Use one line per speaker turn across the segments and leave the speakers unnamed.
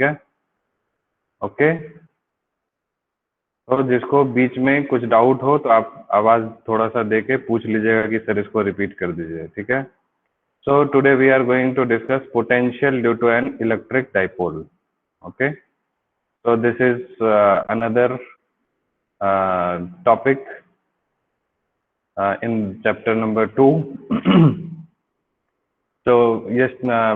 है, ओके। तो जिसको बीच में कुछ डाउट हो तो आप आवाज थोड़ा सा देके पूछ लीजिएगा कि सर इसको रिपीट कर दीजिए, ठीक है। So today we are going to discuss potential due to an electric dipole, okay. So this is another topic in chapter number 2. So yes,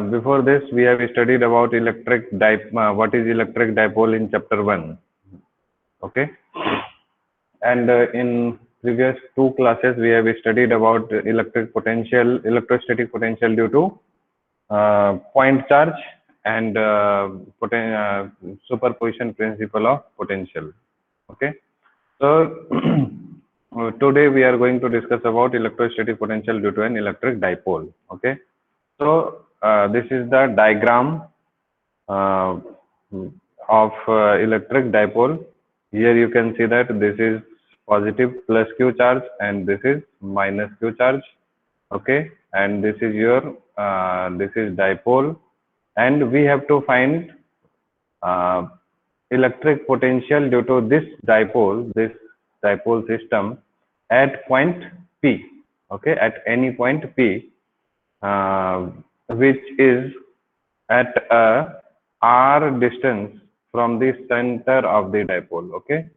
before this we have studied about what is electric dipole in chapter 1, okay. And in previous 2 classes we have studied about electrostatic potential due to point charge and superposition principle of potential, okay. So today we are going to discuss about electrostatic potential due to an electric dipole, okay. So this is the diagram of electric dipole. Here you can see that this is positive plus q charge and this is minus q charge, okay. And this is your this is dipole, and we have to find electric potential due to this dipole system at point P, okay, at any point P, which is at a r distance from the center of the dipole, okay.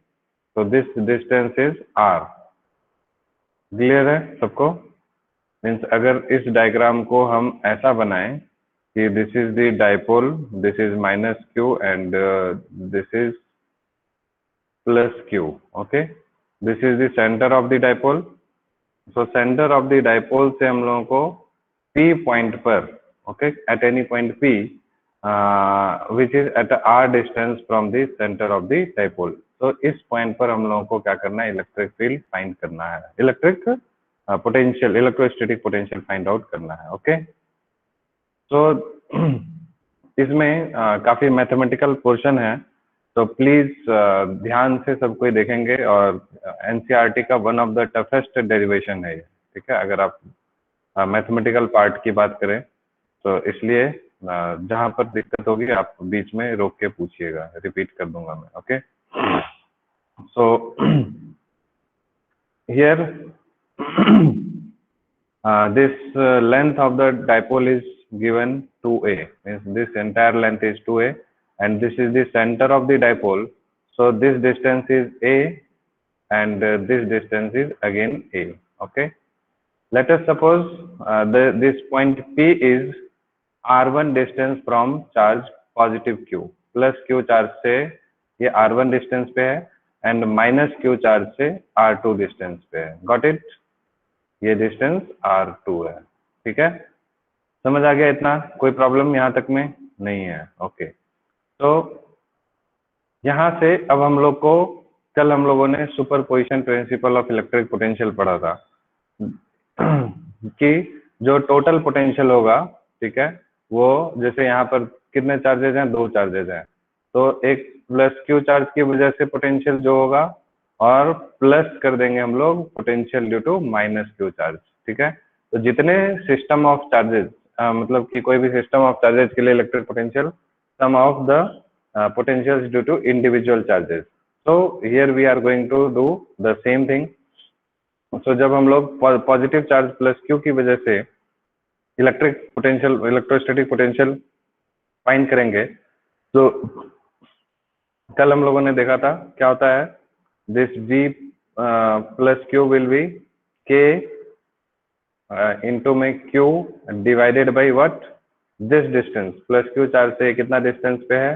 So this distance is r. Clear है सबको? Means अगर इस diagram को हम ऐसा बनाएं कि this is the dipole, this is minus Q and this is plus Q, okay. This is the centre of the dipole. So centre of the dipole से हम लोगों को पी पॉइंट पर, okay, at any point P which is at R distance from the centre of the dipole. तो इस point पर हम लोगों को क्या करना है? इलेक्ट्रिक फील्ड फाइंड करना है, electric potential, electrostatic potential find out करना है, ओके। तो इसमें काफी मैथमेटिकल पोर्शन है, तो प्लीज ध्यान से सब कोई देखेंगे। और एनसीईआरटी का one of the toughest derivation है ये, ठीक है, अगर आप मैथमेटिकल पार्ट की बात करें तो। इसलिए जहां पर दिक्कत होगी आप बीच में रोक के पूछिएगा, रिपीट कर दूंगा मैं, okay. So here this length of the dipole is given 2a, means this entire length is 2a, and this is the center of the dipole. So this distance is a, and this distance is again a, okay. Let us suppose this point P is r1 distance from charge positive q, plus q charge से ये r1 distance पे है, and minus q charge से r2 distance पे है। Got it? ये distance r2 है, ठीक है। समझ आ गया इतना? कोई प्रॉब्लम यहाँ तक में नहीं है, ओके। तो यहाँ से अब हम लोग को, कल हम लोगों ने superposition principle of electric potential पढ़ा था कि जो टोटल पोटेंशियल होगा, ठीक है, वो जैसे यहाँ पर कितने चार्जेज हैं? 2 चार्जेज हैं। तो एक प्लस क्यू चार्ज की वजह से पोटेंशियल जो होगा, और प्लस कर देंगे हम लोग potential due to minus Q charge, ठीक है। तो जितने सिस्टम ऑफ चार्जेस, मतलब कि कोई भी सिस्टम ऑफ चार्जेस के लिए electric potential, sum of the potentials due to individual charges. So here we are going to do the same thing. So जब हम लोग पॉजिटिव चार्ज प्लस क्यू की वजह से electric potential, electrostatic potential find करेंगे, तो कल हम लोगों ने देखा था क्या होता है, this V plus Q will be K into में Q divided by what? This distance, plus Q charge से कितना डिस्टेंस पे है?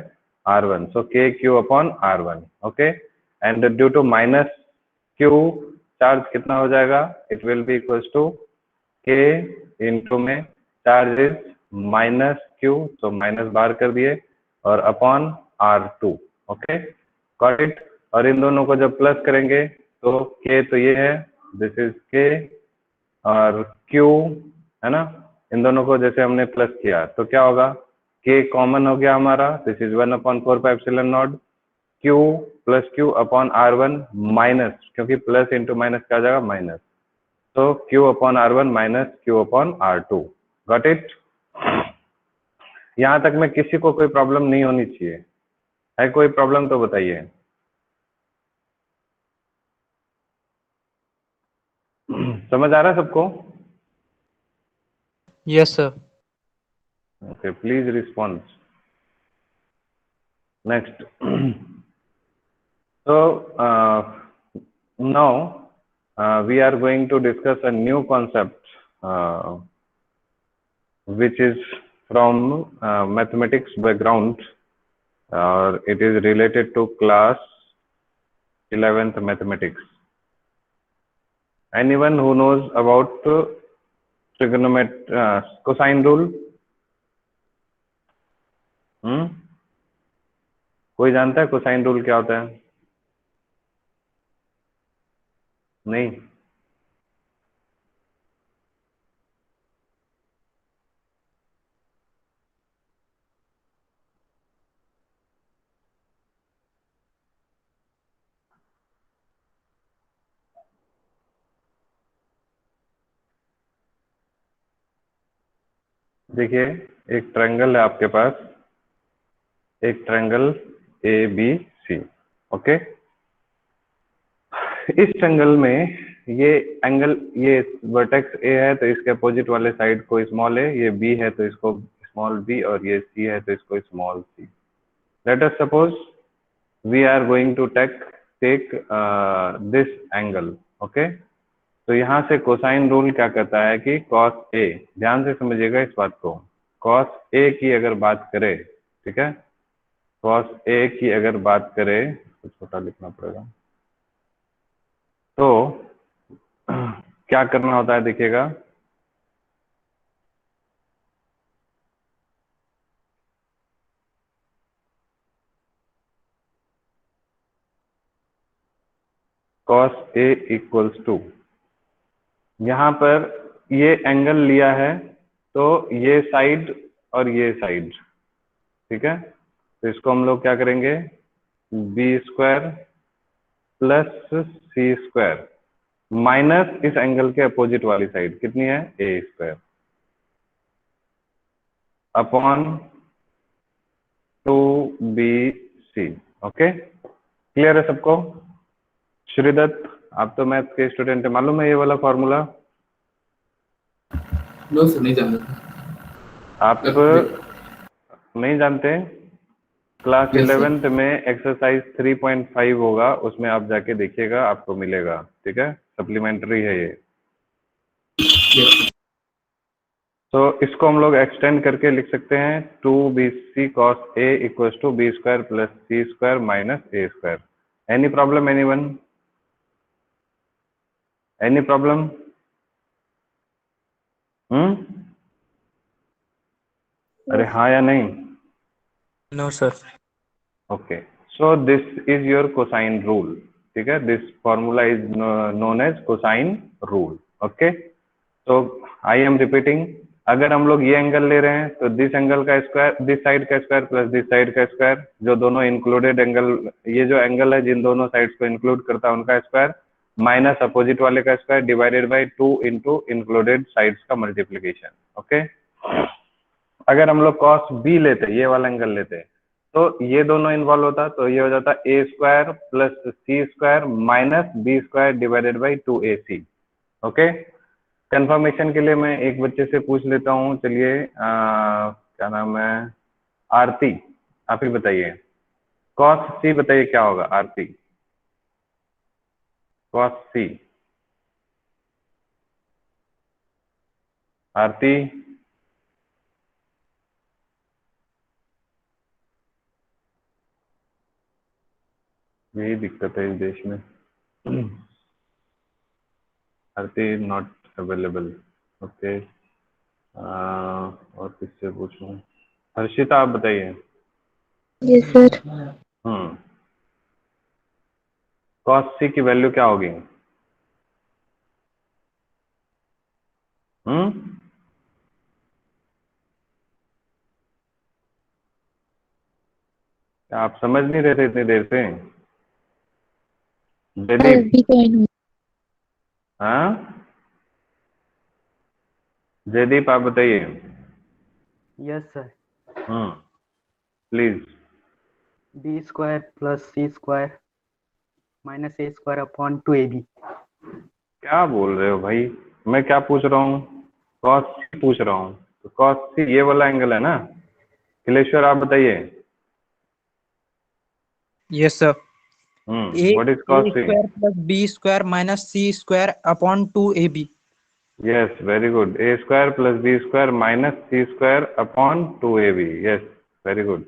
R1, so KQ upon R1, okay, and due to minus Q charge कितना हो जाएगा? It will be equals to K into में charge is minus Q, so minus बाहर कर दिए, और upon R2, okay, got it? और इन दोनों को जब प्लस करेंगे तो k तो ये है, दिस इज k, और q है ना, इन दोनों को जैसे हमने प्लस किया तो क्या होगा? k कॉमन हो गया हमारा, this is 1/4πε0 q plus q upon r1 minus, क्योंकि प्लस इंटू माइनस क्या आ जाएगा? माइनस, तो q upon r1 minus q upon r2। Got it? यहाँ तक में किसी को कोई प्रॉब्लम नहीं होनी चाहिए। है कोई प्रॉब्लम तो बताइए। समझ आ रहा है सबको?
Yes sir.
Okay, please respond. Next. So now we are going to discuss a new concept which is from mathematics background, or it is related to class 11th mathematics. Anyone who knows about trigonometry cosine rule? कोई जानता है cosine rule क्या होता है? नहीं? देखिए, एक triangle है आपके पास, एक ट्रायंगल ABC, ओके। इस ट्रायंगल में ये एंगल, ये वर्टेक्स A है तो इसके अपोजिट वाले साइड को स्मॉल a, ये B है तो इसको स्मॉल b, और ये C है तो इसको small c। Let us suppose we are going to take this angle, okay. तो यहाँ से कोसाइन रूल क्या कहता है कि cos A, ध्यान से समझिएगा इस बात को, cos A की अगर बात करें, ठीक है, cos A की अगर बात करें, कुछ छोटा लिखना पड़ेगा, तो क्या करना होता है देखिएगा, cos A इक्वल्स टू, यहाँ पर ये एंगल लिया है तो ये साइड और ये साइड, ठीक है, तो इसको हम लोग क्या करेंगे, B square plus C square minus इस एंगल के अपोजिट वाली साइड कितनी है, A square upon 2BC। Okay, clear है सबको? श्रीदत्त, आप तो मैथ के स्टूडेंट है, मालूम है ये वाला फॉर्मूला?
नो सर, नहीं जानता।
आप नहीं जानते? क्लास 11th में एक्सरसाइज 3.5 होगा, उसमें आप जाके देखिएगा, आपको मिलेगा, ठीक है, सप्लीमेंट्री है ये। तो इसको हम लोग एक्सटेंड करके लिख सकते हैं 2BC cos A equals to B square plus C square minus A square. Any problem, anyone? Any problem? अरे हाँ या नहीं?
No sir.
Okay, so this is your cosine rule, ठीक है, this formula is known as cosine rule, okay. तो I am repeating, अगर हम लोग ये एंगल ले रहे हैं तो दिस एंगल का स्क्वायर, दिस साइड का स्क्वायर प्लस दिस साइड का स्क्वायर, जो दोनों इंक्लूडेड एंगल, ये जो एंगल है जिन दोनों साइड्स को इंक्लूड करता है उनका स्क्वायर, माइनस अपोजिट वाले का square divided by 2 into included sides का मल्टीप्लीकेशन, ओके। अगर हम लोग cos B लेते, ये वाला एंगल लेते, तो ये दोनों इन्वॉल्व होता, तो ये हो जाता a square plus C square minus B square divided by 2AC, okay. Confirmation के लिए मैं एक बच्चे से पूछ लेता हूँ, चलिए, क्या नाम है, आरती, आप ही बताइए, cos C बताइए क्या होगा, आरती, cos C, आरती? यही दिक्कत है इस देश में। आरती नॉट अवेलेबल, ओके। और किससे पूछूं? हर्षिता, आप बताइए।
Yes sir.
cos C की वैल्यू क्या होगी? क्या आप समझ नहीं रहे थे इतनी देर से? जयदीप,
बी कॉइन।
हाँ, जयदीप आप बताइए।
Yes sir.
Please.
B square plus C square minus A square upon 2ab।
क्या बोल रहे हो भाई? मैं क्या पूछ रहा हूँ? कॉस सी पूछ रहा हूँ। तो कॉस सी ये वाला एंगल है ना? किलेश्वर आप बताइए।
Yes, sir. A
what is cos C?
square plus B square minus C square upon 2AB.
Yes, very good. A square plus B square minus C square upon 2ab। Yes, very good.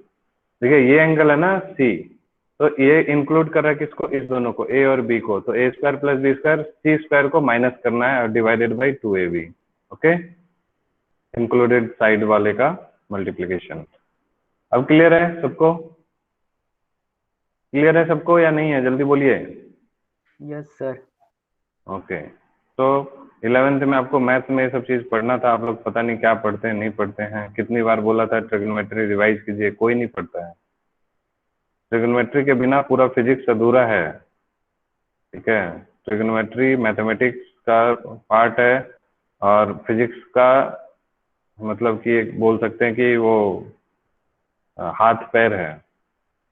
देखिए ये angle है ना सी, तो ये include कर रहा है किसको? इस दोनों को, ए और बी को। तो ए स्क्वायर प्लस बी स्क्वायर, सी स्क्वायर को माइनस करना है और divided by 2ab। Okay, included side वाले का मल्टीप्लीकेशन। अब क्लियर है सबको? क्लियर है सबको या नहीं है? जल्दी बोलिए।
Yes sir.
ओके, तो 11th में आपको मैथ में ये सब चीज पढ़ना था। आप लोग पता नहीं क्या पढ़ते हैं, नहीं पढ़ते हैं। कितनी बार बोला था ट्रिग्नोमेट्री रिवाइज कीजिए, कोई नहीं पढ़ता है। ट्रिग्नोमेट्री के बिना पूरा फिजिक्स अधूरा है। ठीक है, ट्रिग्नोमेट्री मैथमेटिक्स का पार्ट है और फिजिक्स का मतलब कि एक बोल सकते हैं कि वो हाथ पैर है।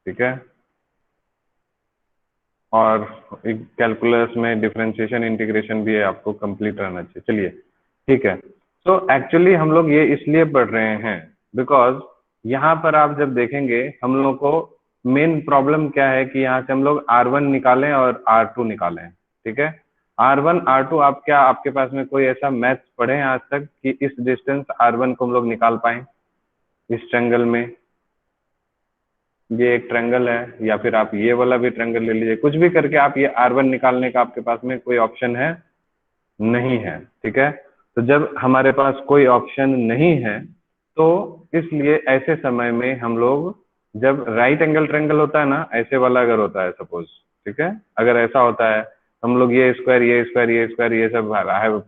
ठीक है, और एक कैलकुलस में डिफरेंशिएशन इंटीग्रेशन भी है, आपको कंप्लीट रहना चाहिए। चलिए ठीक है, तो एक्चुअली हम लोग ये इसलिए पढ़ रहे हैं बिकॉज यहाँ पर आप जब देखेंगे हम लोग को मेन प्रॉब्लम क्या है कि यहाँ से हम लोग R1 निकालें और R2 निकालें। ठीक है, R1 R2 आप क्या, आपके पास में कोई ऐसा मैथ्स पढ़े हैं आज तक कि इस डिस्टेंस R1 को हम लोग निकाल पाए इस ट्रायंगल में? ये एक ट्रायंगल है, या फिर आप ये वाला भी ट्रायंगल ले लीजिए, कुछ भी करके आप ये R1 निकालने का आपके पास में कोई ऑप्शन है? नहीं है। ठीक है, तो जब हमारे पास कोई ऑप्शन नहीं है तो इसलिए ऐसे समय में हम लोग, जब राइट एंगल ट्रायंगल होता है ना, ऐसे वाला अगर होता है सपोज, ठीक है, अगर ऐसा होता है हम लोग ये स्क्वायर ये स्क्वायर ये स्क्वायर ये सब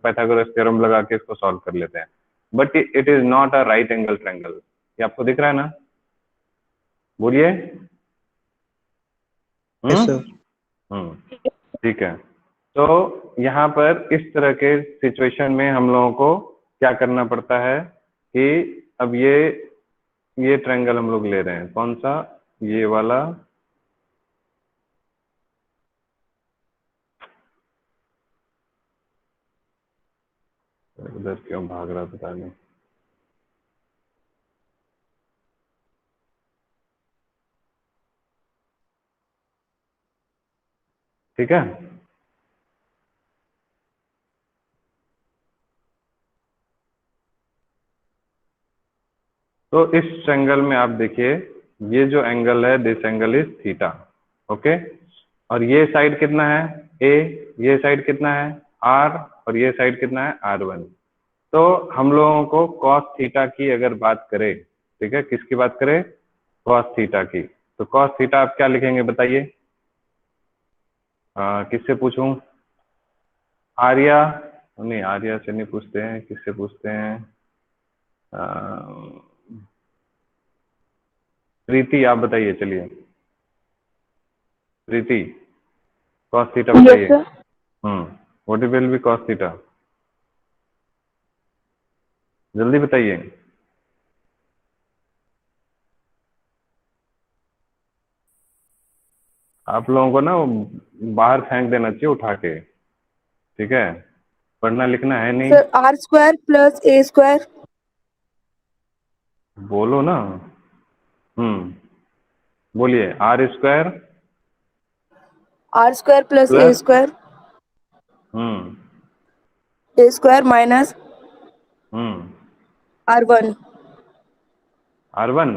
पाइथागोरस थ्योरम लगा के इसको सॉल्व कर लेते हैं, but it is not a right angle triangle. ये आपको दिख रहा है ना? बोलिए।
Yes, sir.
ठीक है, तो यहाँ पर इस तरह के सिचुएशन में हम लोगों को क्या करना पड़ता है कि अब ये ट्रायंगल हम लोग ले रहे हैं, कौन सा? ये वाला। उधर क्यों भाग रहा पता नहीं। ठीक है, तो इस ट्रायंगल में आप देखिए, ये जो एंगल है this angle is theta. Okay, और ये साइड कितना है? ए। ये साइड कितना है? आर। और ये साइड कितना है? R1। तो हम लोगों को cos थीटा की अगर बात करें, ठीक है, किसकी बात करें? cos थीटा की। तो cos थीटा आप क्या लिखेंगे बताइए? किससे पूछूं? आर्या? नहीं, आर्या से नहीं पूछते हैं, किससे पूछते हैं? प्रीति आप बताइए। चलिए प्रीति, cos थीटा बताइए।
Yes, sir.
What will be cos theta? जल्दी बताइए। आप लोगों को ना वो बाहर फेंक देना चाहिए उठा के। ठीक है, पढ़ना लिखना है नहीं।
Sir, R square plus A square.
बोलो ना। बोलिए। R square
R square plus A
plus
square. A square minus R1.
R1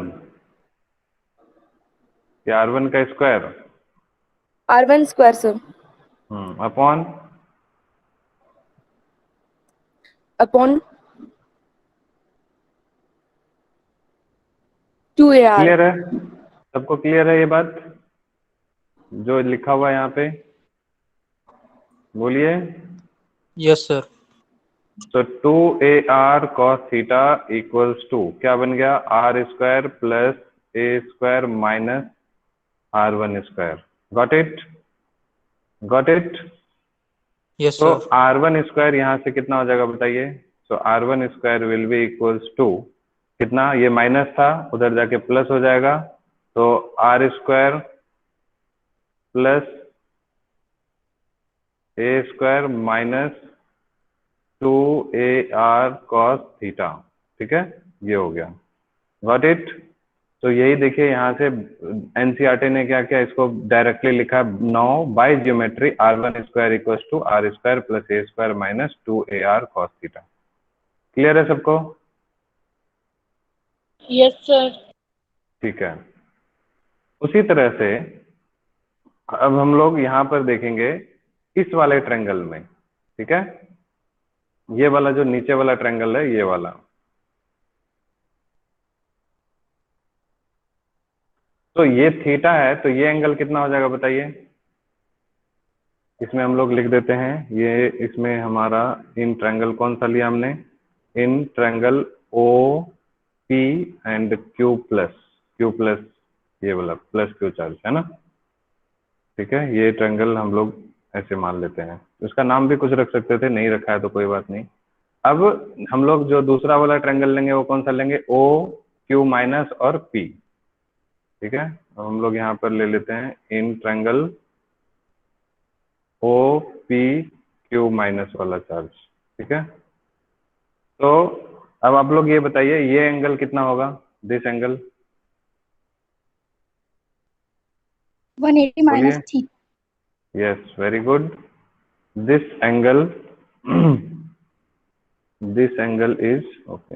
या R1 का square
R1 square, sir.
Upon
Upon 2AR.
Clear है सबको? क्लियर है ये बात जो लिखा हुआ है यहाँ पे? बोलिए।
Yes, sir.
तो 2AR cos theta equals to क्या बन गया? R square plus A square minus R1 square. Got it? Got it?
Yes,
तो
sir.
R1 स्क्वायर यहाँ से कितना हो जाएगा बताइए? So R1 square will be equals to कितना, ये माइनस था, उधर जाके प्लस हो जाएगा, तो R square plus A square minus 2AR cos theta. ठीक है, ये हो गया, गॉट इट। तो यही देखिए यहाँ से एनसीईआरटी ने क्या किया, इसको डायरेक्टली लिखा, now by geometry R1 square equal to R square plus A square minus 2AR cos theta. Clear है सबको?
Yes sir.
ठीक है, उसी तरह से अब हम लोग यहाँ पर देखेंगे इस वाले ट्रायंगल में। ठीक है, ये वाला जो नीचे वाला ट्रायंगल है, ये वाला, तो ये थीटा है, तो ये एंगल कितना हो जाएगा बताइए? इसमें हम लोग लिख देते हैं, ये इसमें हमारा इन ट्रायंगल कौन सा लिया हमने, in triangle O P and Q plus ये वाला प्लस क्यू चार्ज है ना। ठीक है, ये ट्रायंगल हम लोग ऐसे मान लेते हैं, इसका नाम भी कुछ रख सकते थे, नहीं रखा है तो कोई बात नहीं। अब हम लोग जो दूसरा वाला ट्रायंगल लेंगे वो कौन सा लेंगे, ओ क्यू माइनस और पी। ठीक है, अब हम लोग यहाँ पर ले लेते हैं in triangle O P Q minus वाला चार्ज। ठीक है, तो अब आप लोग ये बताइए, ये एंगल कितना होगा, दिस एंगल
180 माइनस
बोलिए।
Theta.
Yes, very good. This angle is okay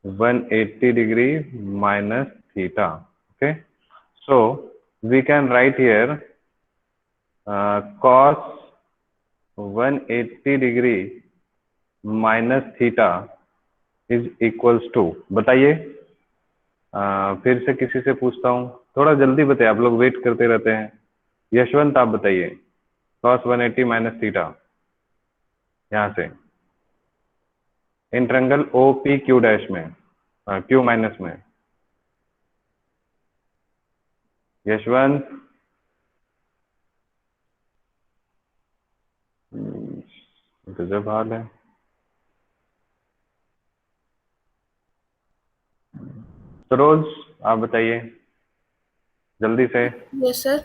180 degree minus theta. Okay, so we can write here cos 180 degree minus theta is equals to, बताइए, फिर से किसी से पूछता हूँ, थोड़ा जल्दी बताइए, आप लोग वेट करते रहते हैं। यशवंत आप बताइए, cos 180 माइनस थीटा यहाँ से in triangle O P Q dash में, क्यू माइनस में। यशवंत, गजब हाल है। सरोज आप बताइए जल्दी से।
Yes sir.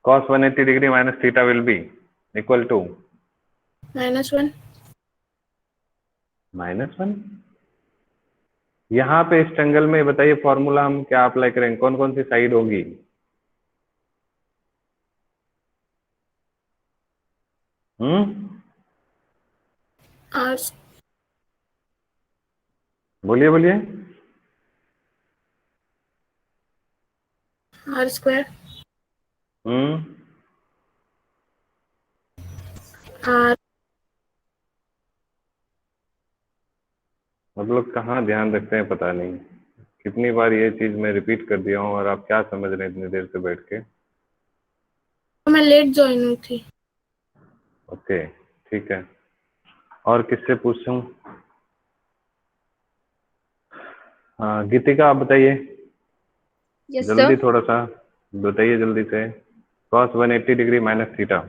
cos 180 degree minus theta will be equal to
-1।
-1। यहाँ पे इस ट्रायंगल में बताइए फॉर्मूला हम क्या अप्लाई करेंगे, कौन कौन सी साइड होगी?
आर
बोलिए बोलिए।
स्क्वायर आर
आप लोग कहाँ ध्यान रखते हैं पता नहीं, कितनी बार ये चीज मैं रिपीट कर दिया हूँ और आप क्या समझ रहे हैं इतनी देर से बैठ के।
मैं लेट ज्वाइन हुई थी।
ओके ठीक है, और किससे पूछूं? हाँ गीतिका आप बताइए
यस
जल्दी,
सर।
थोड़ा सा बताइए जल्दी से। cos 180 डिग्री माइनस थीटा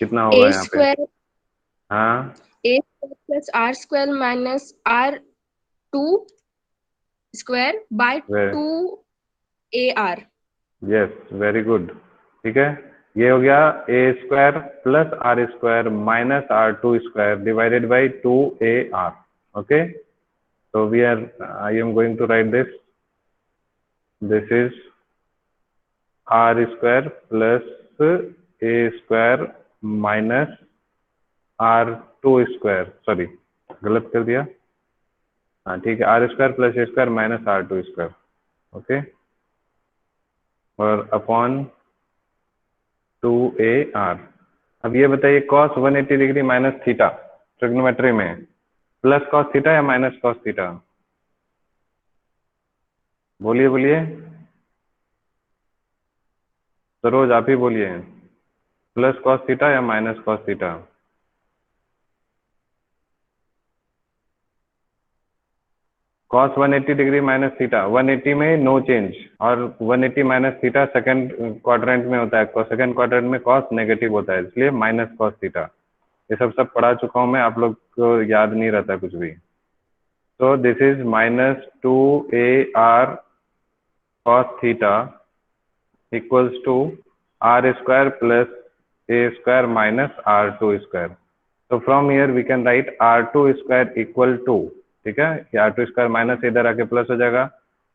कितना होगा
ए
यहाँ पे?
स्क्वायर
हाँ,
A plus R square minus R 2 square by 2 A R.
Yes very good. ठीक है, ये हो गया A square plus R square minus R2 square divided by 2AR। Okay, so I am going to write this is R square plus A square minus R2 square, sorry गलत कर दिया, हाँ ठीक है, R square plus A square minus R2 square। Okay, और upon 2AR। अब ये बताइए cos 180 degree minus theta trigonometry में प्लस cos थीटा या माइनस cos थीटा? बोलिए बोलिए, सरोज आप ही बोलिए, प्लस cos थीटा या minus cos theta? cos 180 degree minus theta, 180 में नो चेंज, और 180 माइनस थीटा सेकंड क्वाड्रेंट में होता है, सेकंड क्वाड्रेंट में cos नेगेटिव होता है, इसलिए माइनस cos थीटा। ये सब पढ़ा चुका हूँ मैं, आप लोग को याद नहीं रहता कुछ भी। तो this is -2ar cos theta equals to r square plus a square minus r2 square. So from here we can write r2 square equal to, ठीक है, ये r2 स्क्वायर माइनस इधर आके प्लस हो जाएगा,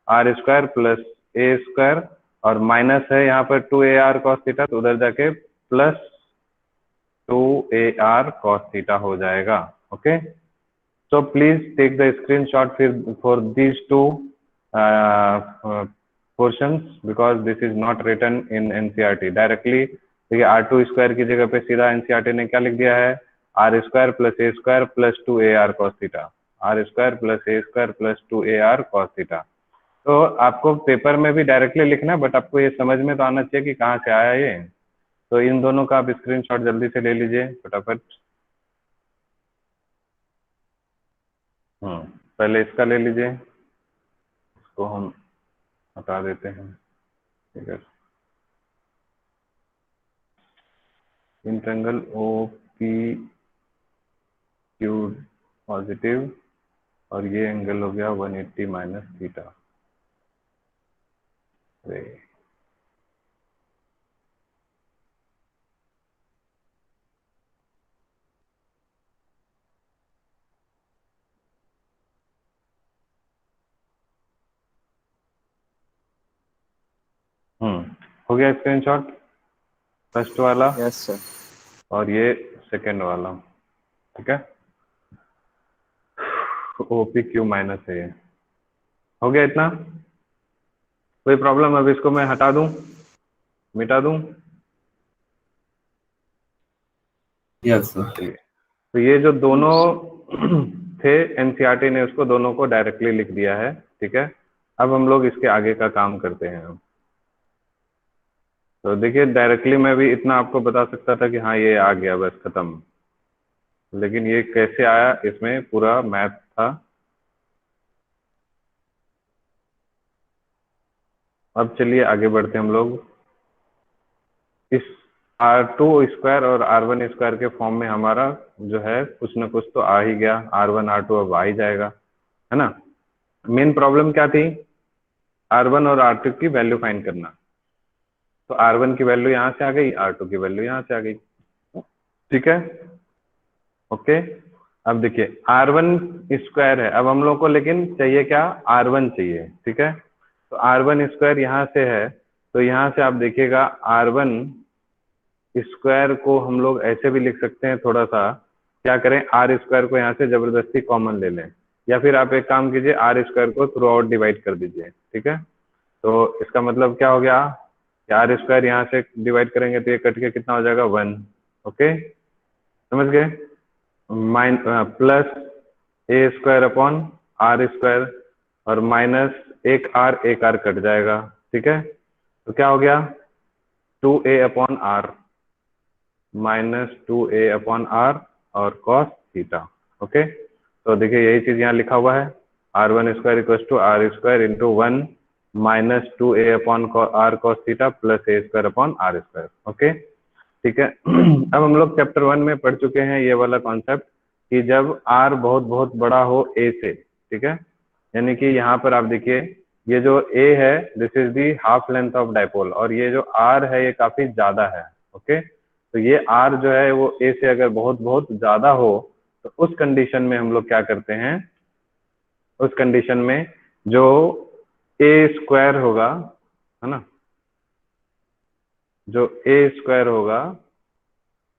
r square plus a square और minus है यहाँ पर 2ar cos थीटा, तो उधर जाके प्लस 2ar cos थीटा हो जाएगा। Okay, so please take the screenshot for these two portions because this is not written in NCERT directly। देखिए r2 स्क्वायर की जगह पे सीधा NCERT ने क्या लिख दिया है, r square plus a square plus 2ar cos theta, r square plus a square plus 2ar cos theta. तो आपको पेपर में भी डायरेक्टली लिखना है, बट आपको ये समझ में तो आना चाहिए कि कहाँ से आया ये। तो इन दोनों का आप स्क्रीनशॉट जल्दी से ले लीजिए फटाफट। पहले इसका ले लीजिए, इसको हम हटा देते हैं, ठीक है। इंट्रैंगल OPQ पॉजिटिव और ये एंगल हो गया 180 माइनस थीटा। हो गया स्क्रीनशॉट फर्स्ट वाला।
Yes sir.
और ये सेकंड वाला, ठीक है। OPQ माइनस है ये। हो गया इतना, कोई प्रॉब्लम? अब इसको मैं हटा दूं, मिटा दूं?
Yes sir.
तो ये जो दोनों थे NCERT ने उसको दोनों को डायरेक्टली लिख दिया है, ठीक है। अब हम लोग इसके आगे का काम करते हैं। तो देखिए डायरेक्टली मैं भी इतना आपको बता सकता था कि हाँ ये आ गया बस खत्म, लेकिन ये कैसे आया इसमें पूरा मैथ था। अब चलिए आगे बढ़ते हैं हम लोग। इस r2 स्क्वायर और r1 स्क्वायर के फॉर्म में हमारा जो है कुछ ना कुछ तो आ ही गया, r1 r2 अब आ ही जाएगा, है ना। मेन प्रॉब्लम क्या थी, r1 और r2 की वैल्यू फाइंड करना। तो r1 की वैल्यू यहाँ से आ गई, r2 की वैल्यू यहाँ से आ गई, ठीक है। ओके, अब देखिए r1 स्क्वायर है, अब हम लोग को लेकिन चाहिए क्या, r1 चाहिए, ठीक है। तो r1 स्क्वायर यहाँ से है, तो यहाँ से आप देखिएगा r1 स्क्वायर को हम लोग ऐसे भी लिख सकते हैं, थोड़ा सा क्या करें, r स्क्वायर को यहाँ से जबरदस्ती कॉमन ले लें, या फिर आप एक काम कीजिए r स्क्वायर को थ्रू आउट डिवाइड कर दीजिए, ठीक है। तो इसका मतलब क्या हो गया, r स्क्वायर यहाँ से डिवाइड करेंगे तो ये कट के कितना हो जाएगा 1। ओके, समझ गए, plus a square upon r square और माइनस एक r कट जाएगा, ठीक है। तो क्या हो गया 2a upon r minus 2a upon r और cos थीटा। ओके, तो देखिए यही चीज यहाँ लिखा हुआ है, r1 square equal to r square into 1 minus 2a upon r cos theta plus a square upon r square. Okay, ठीक है। अब हम लोग चैप्टर 1 में पढ़ चुके हैं ये वाला कॉन्सेप्ट कि जब r बहुत बहुत बड़ा हो a से, ठीक है, यानी कि यहाँ पर आप देखिए ये जो a है this is the half length of dipole, और ये जो r है ये काफी ज्यादा है। ओके, तो ये r जो है वो a से अगर बहुत बहुत ज्यादा हो तो उस कंडीशन में हम लोग क्या करते हैं, उस कंडीशन में जो a स्क्वायर होगा, है ना, जो a स्क्वायर होगा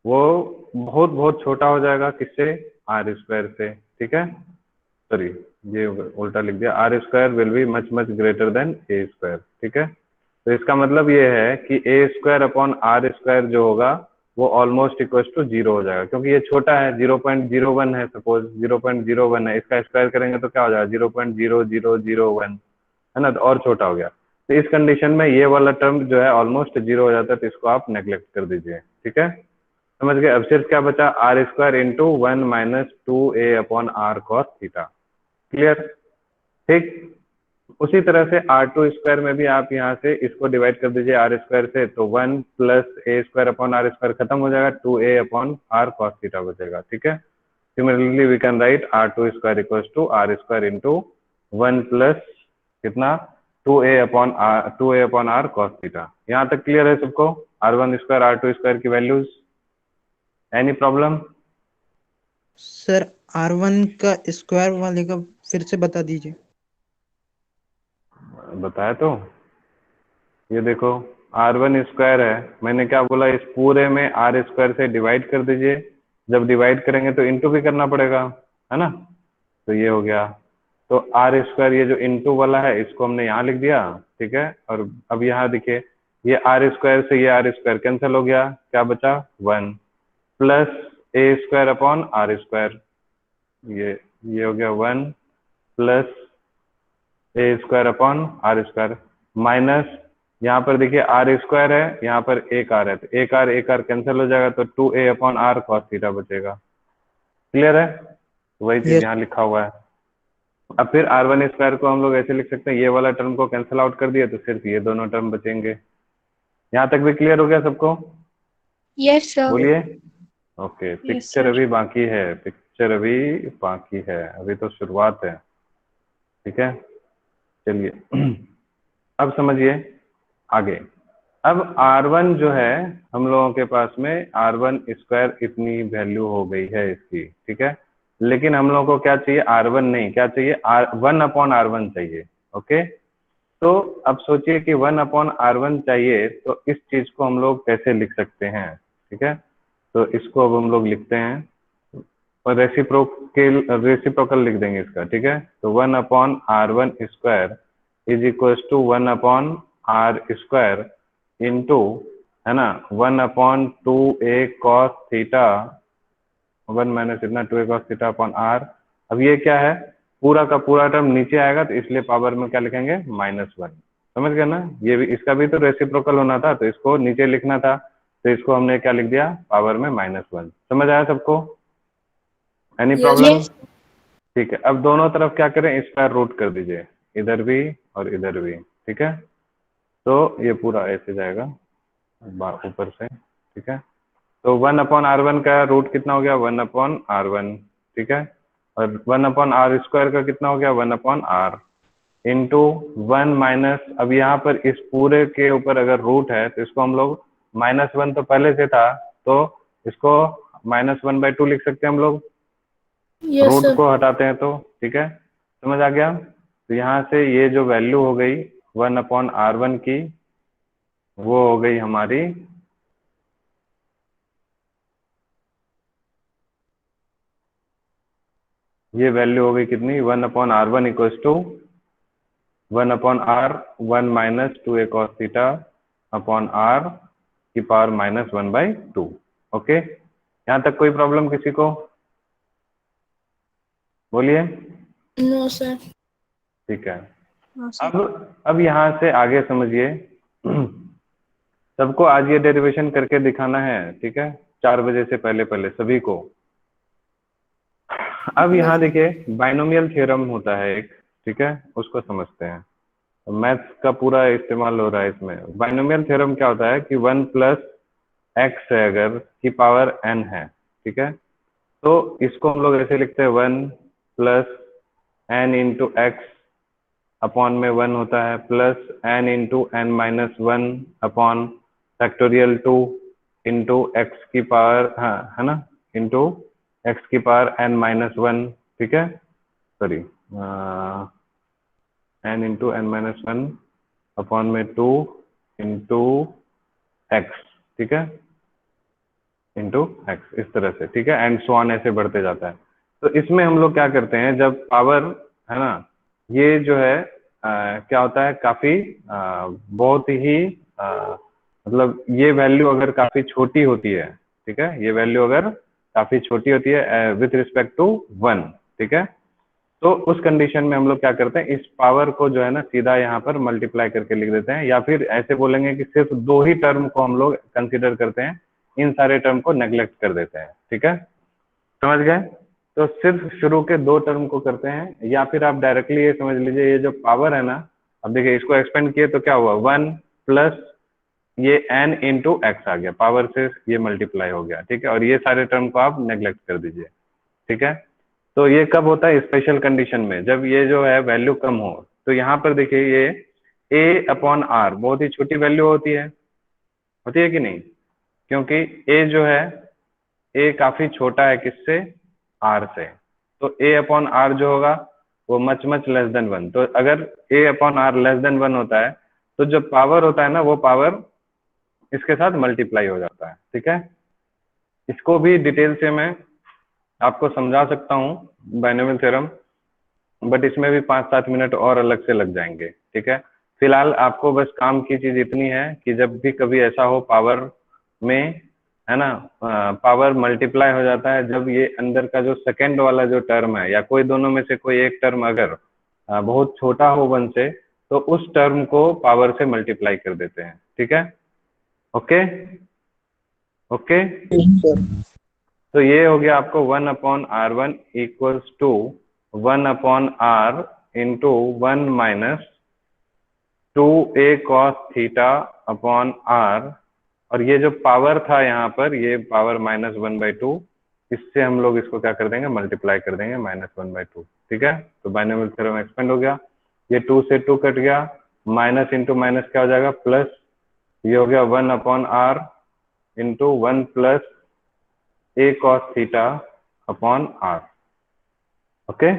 वो बहुत बहुत छोटा हो जाएगा, किससे, r स्क्वायर से, ठीक है। सॉरी ये उल्टा लिख दिया, r square will be much much greater than a square, ठीक है। तो इसका मतलब ये है कि a square upon r square जो होगा वो ऑलमोस्ट इक्वल टू 0 हो जाएगा, क्योंकि ये छोटा है, 0.01 है, सपोज 0.01 है, इसका स्क्वायर करेंगे तो क्या हो जाएगा 0.0001, है ना, तो और छोटा हो गया। तो इस कंडीशन में ये वाला टर्म जो है ऑलमोस्ट 0 हो जाता है, तो इसको आप नेग्लेक्ट कर दीजिए, ठीक है, समझ गए। अब सिर्फ क्या बचा, r square into 1 minus 2a upon r cos theta, clear, ठीक। उसी तरह से R2 स्क्वायर में भी आप यहाँ से इसको डिवाइड कर दीजिए R स्क्वायर से, तो 1 plus A square upon R square खत्म हो जाएगा, 2a upon R cos theta बचेगा, ठीक है। Similarly we can write R2 square equals to R square into 1 plus कितना 2a upon R cos theta. यहाँ तक क्लियर है सबको? R1 स्क्वायर R2 स्क्वायर की values, any problem?
Sir R1 का स्क्वायर वाले का फिर से बता दीजिए।
बताया तो, ये देखो R1 स्क्वायर है, मैंने क्या बोला, इस पूरे में आर स्क्वायर से डिवाइड कर दीजिए, जब डिवाइड करेंगे तो इंटू भी करना पड़ेगा, है ना। तो ये हो गया, तो आर स्क्वायर ये जो इंटू वाला है इसको हमने यहाँ लिख दिया, ठीक है। और अब यहाँ देखिए ये आर स्क्वायर से ये आर स्क्वायर कैंसिल हो गया, क्या बचा 1 plus A square upon R square, ये हो गया 1 plus A square upon R square, minus यहाँ पर देखिए आर स्क्वायर है, यहाँ पर एक आर है, तो एक आर कैंसिल हो जाएगा, तो 2a upon R cos theta बचेगा। क्लियर है? वही चीज
Yes.
यहाँ लिखा हुआ है। अब फिर R1 स्क्वायर को हम लोग ऐसे लिख सकते हैं, ये वाला टर्म को कैंसिल आउट कर दिया तो सिर्फ ये दोनों टर्म बचेंगे। यहाँ तक भी क्लियर हो गया सबको?
Yes, sir.
बोलिए। Okay,
Yes,
picture
sir.
अभी बाकी है, अभी तो शुरुआत है, ठीक है। चलिए अब समझिए आगे। अब R1 जो है हम लोगों के पास में R1 स्क्वायर इतनी वैल्यू हो गई है इसकी, ठीक है। लेकिन हम लोगों को क्या चाहिए, R1 नहीं, क्या चाहिए, 1 अपॉन R1 चाहिए, ओके। तो अब सोचिए कि 1 अपॉन R1 चाहिए, तो इस चीज को हम लोग कैसे लिख सकते हैं, ठीक है। तो इसको अब हम लोग लिखते हैं और रेसिप्रोकल लिख देंगे इसका, ठीक है। तो 1 upon R1 square is equal to 1 upon R square into, है ना, 1 upon 2a cos theta, 1 minus इतना 2a cos theta upon are. अब ये क्या है, पूरा का पूरा टर्म नीचे आएगा, तो इसलिए पावर में क्या लिखेंगे, -1। समझ गए ना, ये भी इसका भी तो रेसिप्रोकल होना था, तो इसको नीचे लिखना था, तो इसको हमने क्या लिख दिया, पावर में -1। समझ आया सबको? Any problem? ठीक है। अब दोनों तरफ क्या करें, स्क्वायर रूट कर दीजिए, इधर भी और इधर भी, ठीक है। तो ये पूरा ऐसे जाएगा ऊपर से, ठीक है। तो 1 अपॉन R1 का रूट कितना हो गया, 1 अपॉन R1, ठीक है। और 1 अपॉन आर स्क्वायर का कितना हो गया, 1 अपॉन आर इंटू 1 माइनस, अब यहाँ पर इस पूरे के ऊपर अगर रूट है तो इसको हम लोग -1 तो पहले से था, तो इसको -1/2 लिख सकते हैं हम लोग, रूट को हटाते हैं तो, ठीक है। समझ आ गया? तो यहाँ से ये जो वैल्यू हो गई 1 अपॉन R1 की, वो हो गई हमारी ये वैल्यू हो गई कितनी, 1 upon R1 equals to 1 upon R 1 minus 2a cos theta upon R की पावर -1/2। ओके, यहाँ तक कोई प्रॉब्लम किसी को? बोलिए।
No, sir.
ठीक है।
No, sir.
अब यहाँ से आगे समझिए, सबको आज ये डेरिवेशन करके दिखाना है, ठीक है, 4 बजे से पहले सभी को। अब यहाँ देखिए बाइनोमियल थ्योरम होता है एक, ठीक है, उसको समझते हैं। मैथ्स का पूरा इस्तेमाल हो रहा है इसमें। बाइनोमियल थ्योरम क्या होता है कि 1 प्लस एक्स है अगर की पावर n है, ठीक है, तो इसको हम लोग ऐसे लिखते हैं 1 plus n into x upon में 1 होता है, plus n into n minus 1 upon factorial 2 into x की पावर, हाँ है ना, इंटू एक्स की पावर n माइनस 1, ठीक है, sorry n into n minus 1 upon में 2 इंटू एक्स, ठीक है, इंटू एक्स, इस तरह से, ठीक है, एंड सो ऑन ऐसे बढ़ते जाता है। तो इसमें हम लोग क्या करते हैं, जब पावर है ना, ये जो है क्या होता है, काफी बहुत ही मतलब ये वैल्यू अगर काफी छोटी होती है, ठीक है, ये वैल्यू अगर काफी छोटी होती है विथ रिस्पेक्ट टू 1, ठीक है, तो उस कंडीशन में हम लोग क्या करते हैं, इस पावर को जो है ना सीधा यहाँ पर मल्टीप्लाई करके लिख देते हैं, या फिर ऐसे बोलेंगे कि सिर्फ 2 ही टर्म को हम लोग कंसिडर करते हैं, इन सारे टर्म को नेग्लेक्ट कर देते हैं, ठीक है, समझ गए? तो सिर्फ शुरू के 2 टर्म को करते हैं, या फिर आप डायरेक्टली ये समझ लीजिए ये जो पावर है ना, अब देखिए इसको एक्सपेंड किए तो क्या हुआ, 1 प्लस ये n इंटू एक्स आ गया, पावर से ये मल्टीप्लाई हो गया, ठीक है। और ये सारे टर्म को आप नेग्लेक्ट कर दीजिए, ठीक है। तो ये कब होता है, स्पेशल कंडीशन में, जब ये जो है वैल्यू कम हो। तो यहाँ पर देखिए ये a अपॉन आर बहुत ही छोटी वैल्यू होती है कि नहीं, क्योंकि a जो है a काफी छोटा है किससे, r से। तो a अपॉन आर जो होगा वो मच लेस देन 1। तो अगर a upon R less than 1 होता है तो जो पावर होता है ना, वो पावर इसके साथ मल्टीप्लाई हो जाता है, ठीक है। इसको भी डिटेल से मैं आपको समझा सकता हूँ बाइनोमियल थ्योरम, बट इसमें भी 5-7 मिनट और अलग से लग जाएंगे, ठीक है। फिलहाल आपको बस काम की चीज इतनी है कि जब भी कभी ऐसा हो पावर में, है ना, पावर मल्टीप्लाई हो जाता है, जब ये अंदर का जो सेकंड वाला जो टर्म है या कोई दोनों में से कोई एक टर्म अगर बहुत छोटा हो 1 से, तो उस टर्म को पावर से मल्टीप्लाई कर देते हैं, ठीक है। ओके ओके, तो ये हो गया आपको 1 upon r1 equals to 1 upon r into 1 minus 2a cos theta upon r, और ये जो पावर था यहाँ पर, ये पावर -1/2, इससे हम लोग इसको क्या कर देंगे, मल्टीप्लाई कर देंगे -1/2, ठीक है। तो बाइनोमियल थ्योरम एक्सपेंड हो गया, ये 2 से 2 कट गया, माइनस इंटू माइनस क्या हो जाएगा, प्लस, ये हो गया 1 upon r into 1 plus a cos theta upon r, okay.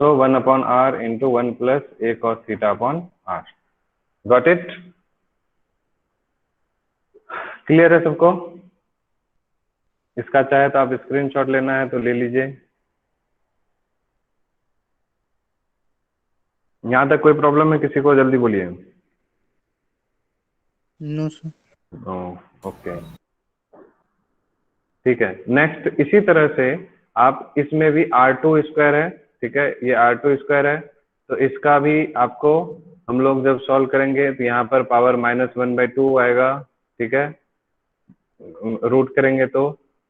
तो 1 upon r into 1 plus a cos theta upon r, got it, clear है सबको। इसका चाहे तो आप स्क्रीनशॉट लेना है तो ले लीजिए। यहाँ तक कोई प्रॉब्लम है किसी को, जल्दी बोलिए।
No sir.
ओके, ठीक है। नेक्स्ट इसी तरह से आप इसमें भी r2 स्क्वायर है, ठीक है, ये r2 स्क्वायर है, तो इसका भी आपको हम लोग जब सॉल्व करेंगे तो यहाँ पर पावर -1/2 आएगा, ठीक है, रूट करेंगे तो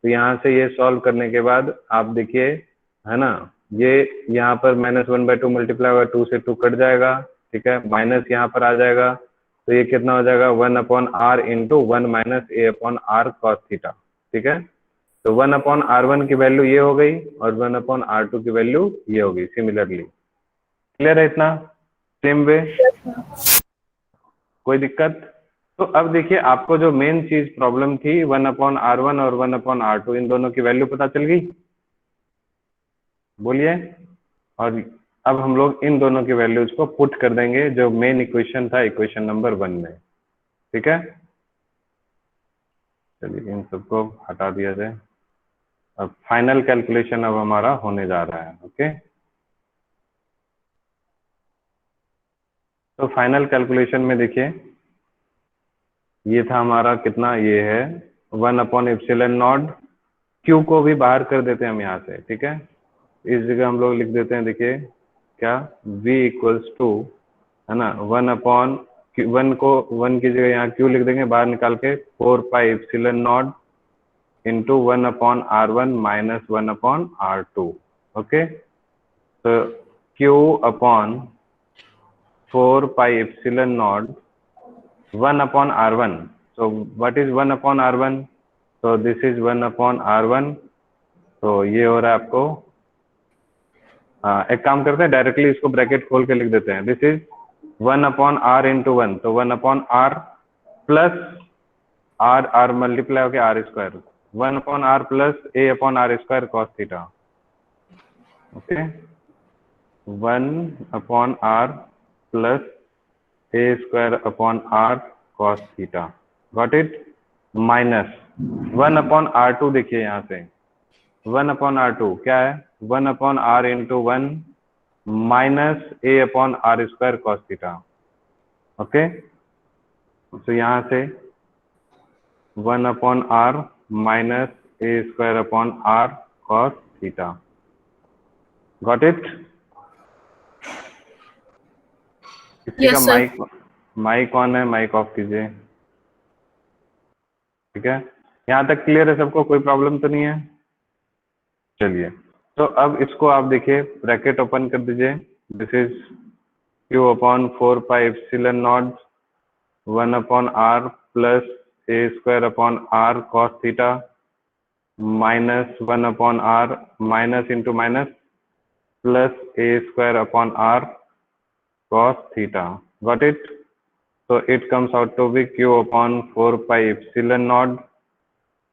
यहाँ से ये सॉल्व करने के बाद आप देखिए, है ना, ये यहाँ पर -1/2 मल्टीप्लाई होगा, 2 से 2 कट जाएगा, ठीक है, माइनस यहाँ पर आ जाएगा, तो ये कितना हो जाएगा, 1 upon r into 1 minus a upon r cos theta, ठीक है। तो 1 अपॉन r1 की वैल्यू ये हो गई और 1 अपॉन r2 की वैल्यू ये होगी, सिमिलरली। क्लियर है इतना, सेम वे, कोई दिक्कत। तो अब देखिए आपको जो मेन चीज प्रॉब्लम थी, 1 अपॉन r1 और 1 अपॉन r2, इन दोनों की वैल्यू पता चल गई, बोलिए। और अब हम लोग इन दोनों की वैल्यूज को पुट कर देंगे जो मेन इक्वेशन था, इक्वेशन नंबर 1 में, ठीक है। चलिए इन सबको हटा दिया जाए। अब फाइनल कैलकुलेशन अब हमारा होने जा रहा है, ओके। तो फाइनल कैलकुलेशन में देखिए, ये था हमारा कितना, ये है 1 अपॉन एप्सिलॉन नॉट, क्यू को भी बाहर कर देते हैं हम यहाँ से, ठीक है। इस जगह हम लोग लिख देते हैं, देखिए क्या, v इक्वल्स टू, है ना, 1 अपॉन 1 को 1 की जगह यहाँ q लिख देंगे बाहर निकाल के, 4 pi epsilon not into 1 upon r1 minus 1 upon r2, okay. तो q upon 4 pi epsilon not 1 upon r1, so what is 1 upon r1, so this is 1 upon r1, तो ये हो रहा है आपको, एक काम करते हैं डायरेक्टली इसको ब्रैकेट खोल के लिख देते हैं, this is 1 upon r into 1, तो 1 upon r plus r multiply हो गया r square, 1 upon r plus a upon r square cos theta, okay, 1 upon r plus a square upon r cos theta, got it, minus 1 upon r2, देखिए यहाँ से 1 upon r2 क्या है, 1 upon r into 1 minus a upon r square cos theta, okay. तो यहाँ से 1 upon r minus a square upon r cos theta, got it. किसी का माइक ऑन है, माइक ऑफ कीजिए, ठीक है। यहाँ तक क्लियर है सबको, कोई प्रॉब्लम तो नहीं है। चलिए, तो अब इसको आप देखिए, ब्रैकेट ओपन कर दीजिए। This is q upon 4 pi epsilon not 1 upon r plus a square upon r cos theta minus 1 upon r minus into minus plus a square upon r cos theta. Got it? So it comes out to be q upon 4 pi epsilon naught.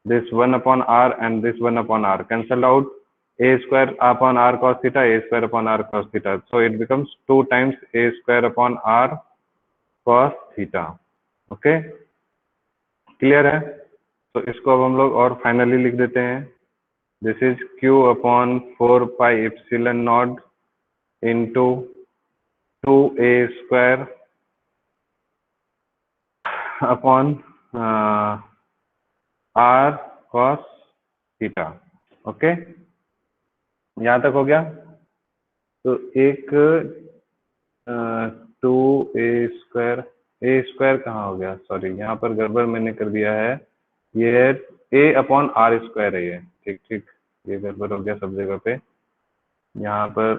This 1 upon r and this 1 upon r cancel out. A square upon r cos theta, a square upon r cos theta. So it becomes 2 times a square upon r cos theta. Okay? Clear है? तो इसको अब हम लोग और finally लिख देते हैं. This is q upon 4 pi epsilon naught into 2a square upon r cos theta. Okay, यहाँ तक हो गया. तो एक 2a स्क्वायर कहाँ हो गया, सॉरी यहाँ पर गड़बड़ मैंने कर दिया है. ये a अपॉन r स्क्वायर है, ये ठीक ठीक, ये गड़बड़ हो गया सब जगह पे. यहाँ पर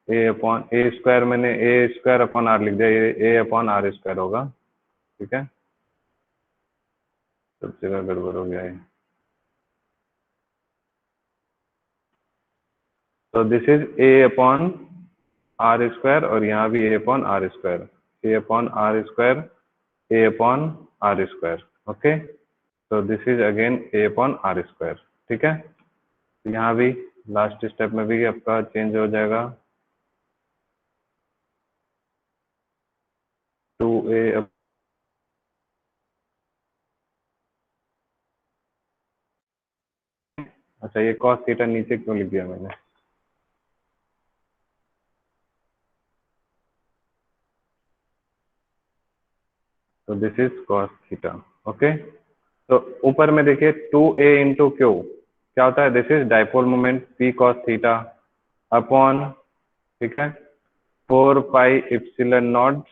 a अपॉन a स्क्वायर, मैंने a स्क्वायर अपॉन r लिख दिया, ये a अपॉन r स्क्वायर होगा. ठीक है, सब जगह गड़बड़ हो गया है. तो this is a upon r square और यहाँ भी a upon r square, a upon r square, a upon r square. Okay, तो this is again a upon r square. ठीक है, यहाँ भी लास्ट स्टेप में भी आपका चेंज हो जाएगा. 2a अच्छा, ये cos थीटा नीचे क्यों लिख दिया मैंने? तो this is cos theta. Okay, तो ऊपर में देखिए 2a इंटू क्यू क्या होता है, this is dipole moment p cos theta upon, ठीक है, 4 pi epsilon not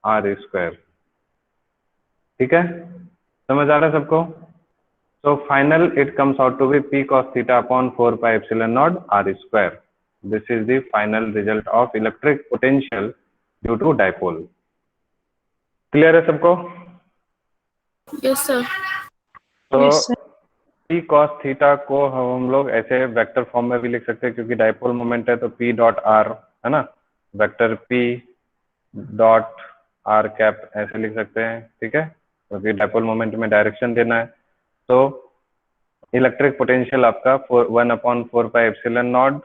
r square. ठीक है, समझ आ रहा है सबको? So final it comes out to be p cos theta upon 4 pi epsilon naught r square. This is the final result of electric potential due to dipole. Clear है सबको?
Yes, sir.
तो
Yes, sir.
p cos theta को हम लोग ऐसे vector form में भी लिख सकते हैं, क्योंकि डाइपोल मोमेंट है तो p डॉट r है ना, vector p dot r cap ऐसे लिख सकते हैं. ठीक है, क्योंकि डाइपोल मोमेंट में डायरेक्शन देना है. तो इलेक्ट्रिक पोटेंशियल आपका 1 अपॉन 4 पाई एप्सिलॉन नॉट.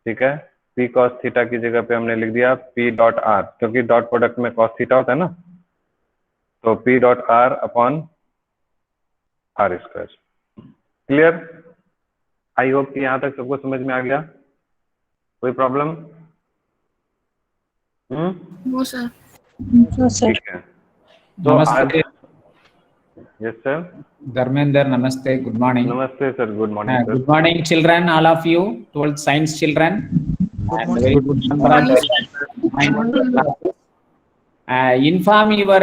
ठीक है, p cos थीटा की जगह पे हमने लिख दिया p डॉट r, क्योंकि डॉट प्रोडक्ट में cos थीटा होता है ना, तो p dot r upon r square. Clear? I hope कि यहाँ तक सबको समझ में आ गया. कोई प्रॉब्लम?
No, sir.
ठीक है, तो आज
नमस्ते
yes sir.
Dharmender, namaste, good morning.
नमस्ते sir, good morning sir.
Good morning children, all of you, 12th science children. And
morning.
very good number of
Morning.
inform your